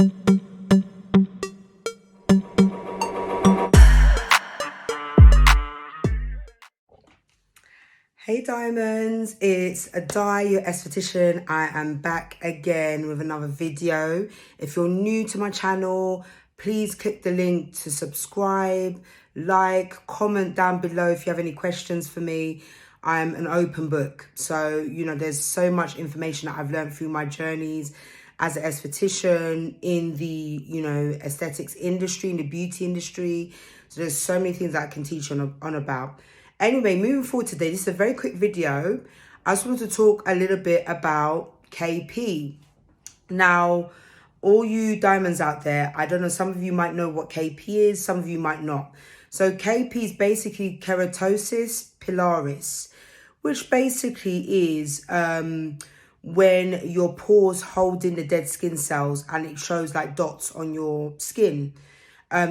Hey diamonds, it's Di, your esthetician. I am back again with another video. If you're new to my channel, please click the link to subscribe, like, comment down below if you have any questions for me. I'm an open book. So, there's so much information that I've learned through my journeys as an esthetician in the, aesthetics industry, in the beauty industry. So there's so many things that I can teach on about. Anyway, moving forward today, this is a very quick video. I just wanted to talk a little bit about KP. Now, all you diamonds out there, I don't know, some of you might know what KP is, some of you might not. So KP is basically Keratosis Pilaris, which basically is when your pores hold in the dead skin cells and it shows like dots on your skin.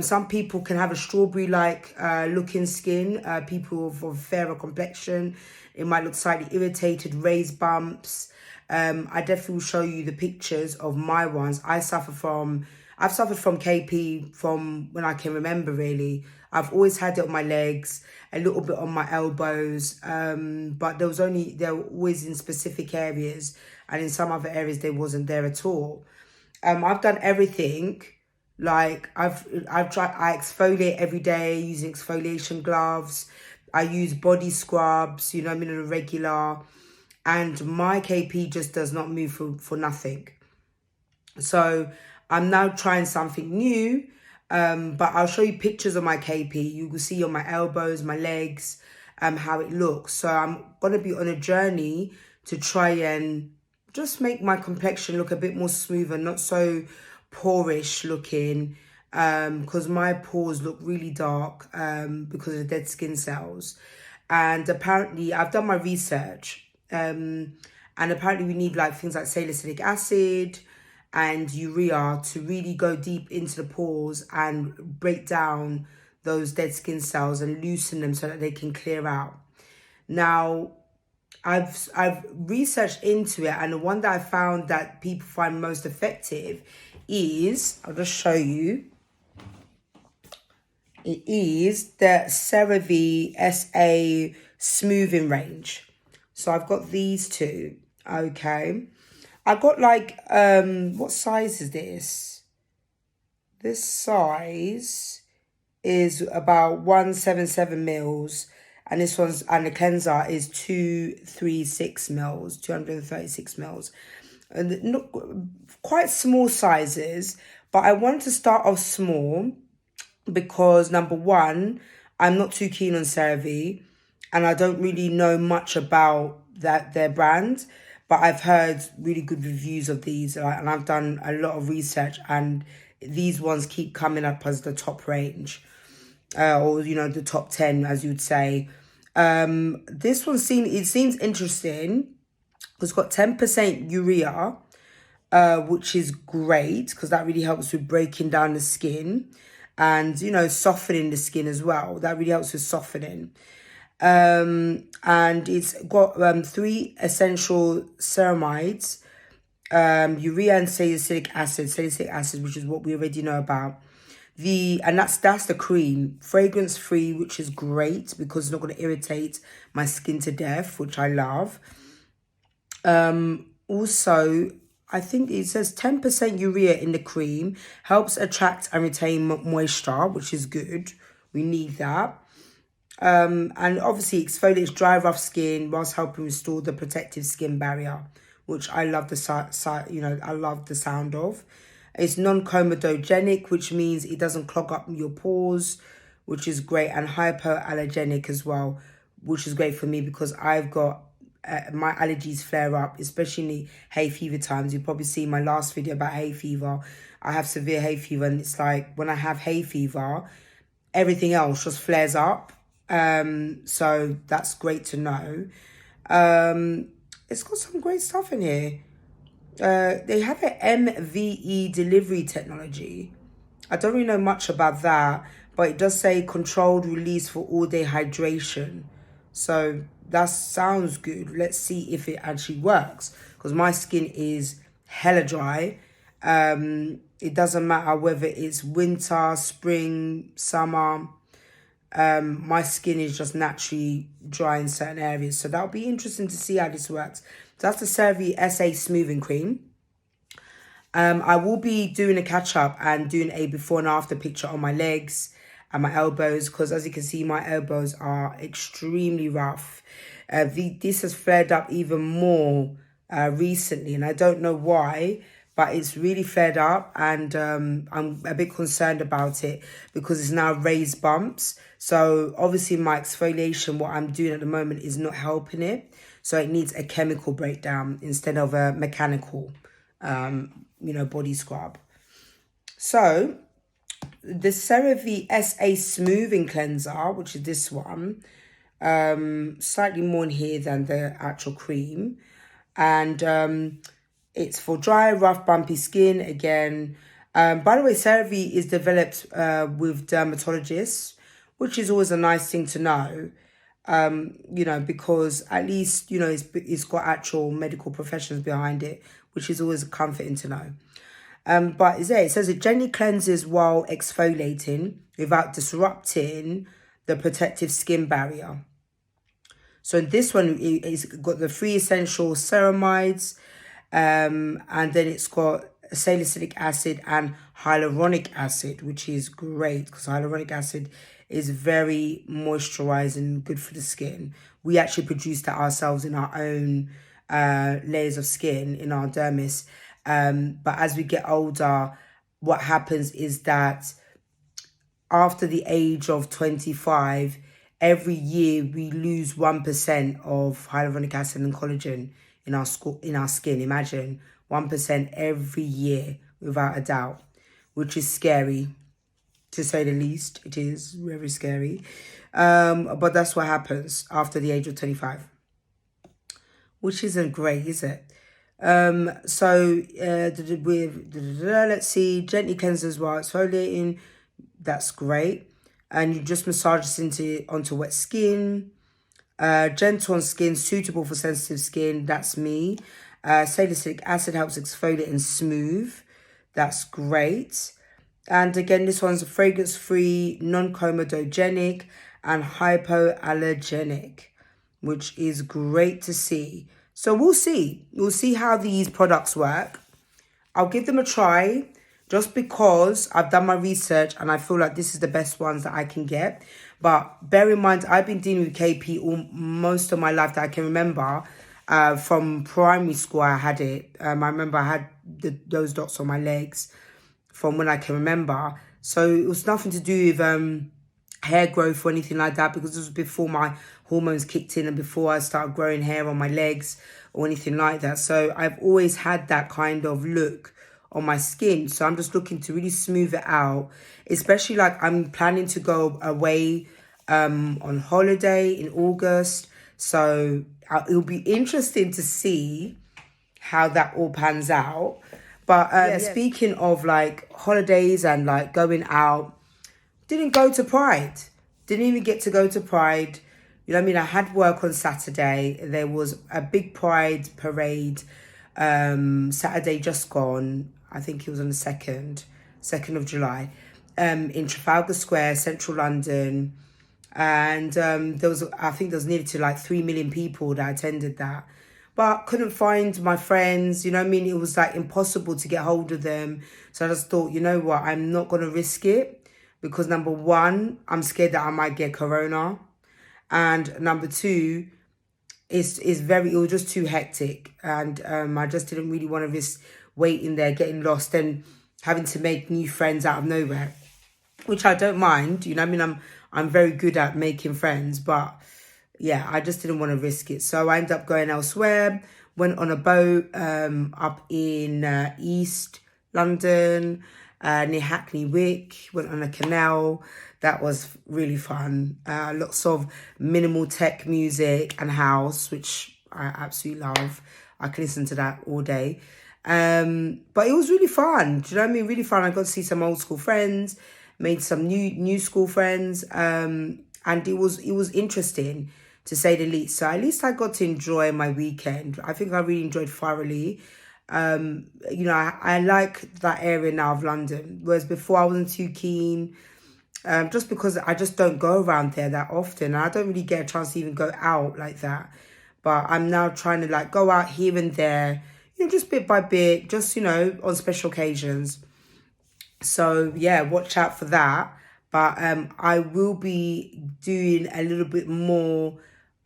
Some people can have a strawberry-like looking skin. People of fairer complexion, it might look slightly irritated, raised bumps. I definitely will show you the pictures of my ones. I've suffered from KP from when I can remember, really. I've always had it on my legs, a little bit on my elbows, but they were always in specific areas, and in some other areas they wasn't there at all. I've done everything. Like I exfoliate every day using exfoliation gloves. I use body scrubs, on a regular, and my KP just does not move for nothing. So I'm now trying something new, but I'll show you pictures of my KP. You will see on my elbows, my legs, how it looks. So I'm gonna be on a journey to try and just make my complexion look a bit more smoother, not so porish looking, because my pores look really dark because of the dead skin cells. And apparently I've done my research, and apparently we need like things like salicylic acid and urea to really go deep into the pores and break down those dead skin cells and loosen them so that they can clear out. Now, I've researched into it, and the one that I found that people find most effective is, I'll just show you, it is the CeraVe SA smoothing range. So I've got these two, okay. I've got like, what size is this? This size is about 177 mils. And this one's, and the cleanser is 236 mils, 236 mils. And not quite small sizes, but I wanted to start off small because number one, I'm not too keen on CeraVe, and I don't really know much about their brand, but I've heard really good reviews of these, and I've done a lot of research, and these ones keep coming up as the top range, or the top 10, as you'd say. This one seems interesting. It's got 10% urea, which is great because that really helps with breaking down the skin and, softening the skin as well. That really helps with softening. And it's got 3 essential ceramides, urea and salicylic acid, which is what we already know about. And that's the cream, fragrance free, which is great because it's not going to irritate my skin to death, which I love. Also, I think it says 10% urea in the cream helps attract and retain moisture, which is good. We need that. And obviously exfoliates dry, rough skin whilst helping restore the protective skin barrier, which I love I love the sound of. It's non-comedogenic, which means it doesn't clog up your pores, which is great, and hypoallergenic as well, which is great for me because I've got my allergies flare up, especially in the hay fever times. You've probably seen my last video about hay fever. I have severe hay fever, and it's like when I have hay fever, everything else just flares up. So that's great to know. It's got some great stuff in here. They have an MVE delivery technology. I don't really know much about that, but it does say controlled release for all-day hydration. So that sounds good. Let's see if it actually works, because my skin is hella dry. It doesn't matter whether it's winter, spring, summer. My skin is just naturally dry in certain areas. So that'll be interesting to see how this works. So that's the CeraVe SA Smoothing Cream. I will be doing a catch up and doing a before and after picture on my legs and my elbows, because as you can see, my elbows are extremely rough. This has flared up even more recently, and I don't know why, but it's really flared up, and I'm a bit concerned about it because it's now raised bumps. So obviously my exfoliation, what I'm doing at the moment, is not helping it. So it needs a chemical breakdown instead of a mechanical body scrub. So the CeraVe SA Smoothing Cleanser, which is this one, slightly more in here than the actual cream, and it's for dry, rough, bumpy skin. Again, by the way, CeraVe is developed with dermatologists, which is always a nice thing to know. Because at least, it's got actual medical professionals behind it, which is always comforting to know. But it says it gently cleanses while exfoliating without disrupting the protective skin barrier. So this one, it's got the 3 essential ceramides, and then it's got salicylic acid and hyaluronic acid, which is great because hyaluronic acid is very moisturizing, good for the skin. We actually produce that ourselves in our own layers of skin in our dermis. But as we get older, what happens is that after the age of 25, every year we lose 1% of hyaluronic acid and collagen in our skin. Imagine 1% every year, without a doubt, which is scary, to say the least. It is very scary. But that's what happens after the age of 25, which isn't great, is it? Let's see, gently cleanses while exfoliating. That's great. And you just massage this onto wet skin. Gentle on skin, suitable for sensitive skin. That's me. Salicylic acid helps exfoliate and smooth. That's great. And again, this one's fragrance-free, non-comedogenic, and hypoallergenic, which is great to see. So we'll see. We'll see how these products work. I'll give them a try just because I've done my research and I feel like this is the best ones that I can get. But bear in mind, I've been dealing with KP most of my life that I can remember. From primary school, I had it. I remember I had those dots on my legs from when I can remember. So it was nothing to do with hair growth or anything like that, because this was before my hormones kicked in and before I started growing hair on my legs or anything like that. So I've always had that kind of look on my skin. So I'm just looking to really smooth it out, especially like I'm planning to go away on holiday in August. So it'll be interesting to see how that all pans out. But speaking of like holidays and like going out, didn't go to Pride. Didn't even get to go to Pride. You know what I mean? I had work on Saturday. There was a big Pride parade Saturday just gone. I think it was on the 2nd of July, in Trafalgar Square, central London. And I think there was nearly to like 3 million people that attended that. But couldn't find my friends, you know what I mean? It was like impossible to get hold of them. So I just thought, you know what? I'm not going to risk it because number one, I'm scared that I might get corona. And number two, it was just too hectic. And I just didn't really want to risk waiting there, getting lost and having to make new friends out of nowhere, which I don't mind. You know what I mean? I'm very good at making friends, but yeah, I just didn't want to risk it. So I ended up going elsewhere, went on a boat up in East London, near Hackney Wick, went on a canal. That was really fun. Lots of minimal tech music and house, which I absolutely love. I can listen to that all day. But it was really fun. Do you know what I mean? Really fun. I got to see some old school friends, made some new school friends, and it was interesting, to say the least. So at least I got to enjoy my weekend. I think I really enjoyed thoroughly. You know, I like that area now of London, whereas before I wasn't too keen, just because I just don't go around there that often. I don't really get a chance to even go out like that. But I'm now trying to like go out here and there, you know, just bit by bit, just, you know, on special occasions. So yeah, watch out for that. But I will be doing a little bit more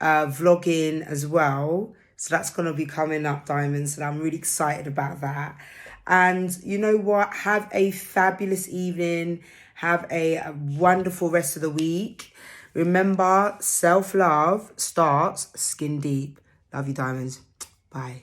vlogging as well. So that's going to be coming up, Diamonds, and I'm really excited about that. And you know what? Have a fabulous evening. Have a wonderful rest of the week. Remember, self-love starts skin deep. Love you, Diamonds. Bye.